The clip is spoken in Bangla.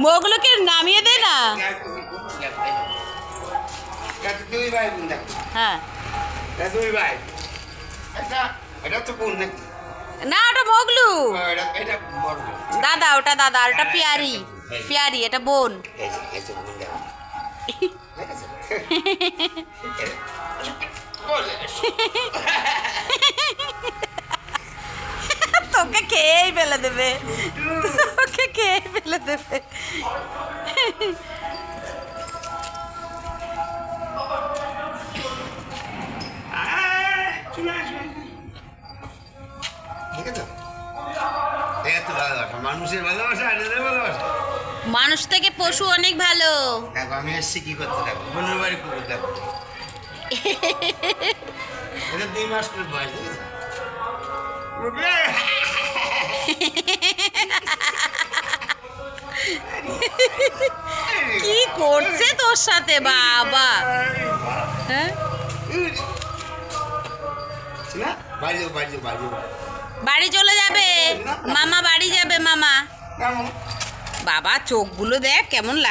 মোগুলোকে নামিয়ে দে না। হ্যাঁ না, ওটা মোগলু দাদা, ওটা দাদা, আর ওটা পিয়ারি। পিয়ারি, এটা বোন। তোকে খেয়েই ফেলে দেবে, তোকে খেয়ে ফেলে দেবে। মানুষের ভালোবাসা মানুষ থেকে পশু অনেক ভালো। দেখো আমি এসছি কি করতে, দেখো বোনের বাড়ি কুকুর, দেখো এটা 2 মাস করে বয়স, দেখেছো? কি করছে তোর সাথে বাবা? হ্যাঁ, বাড়ি চলে যাবে মামা, বাড়ি যাবে মামা। বাবা চোখগুলো দেখ কেমন লাগে।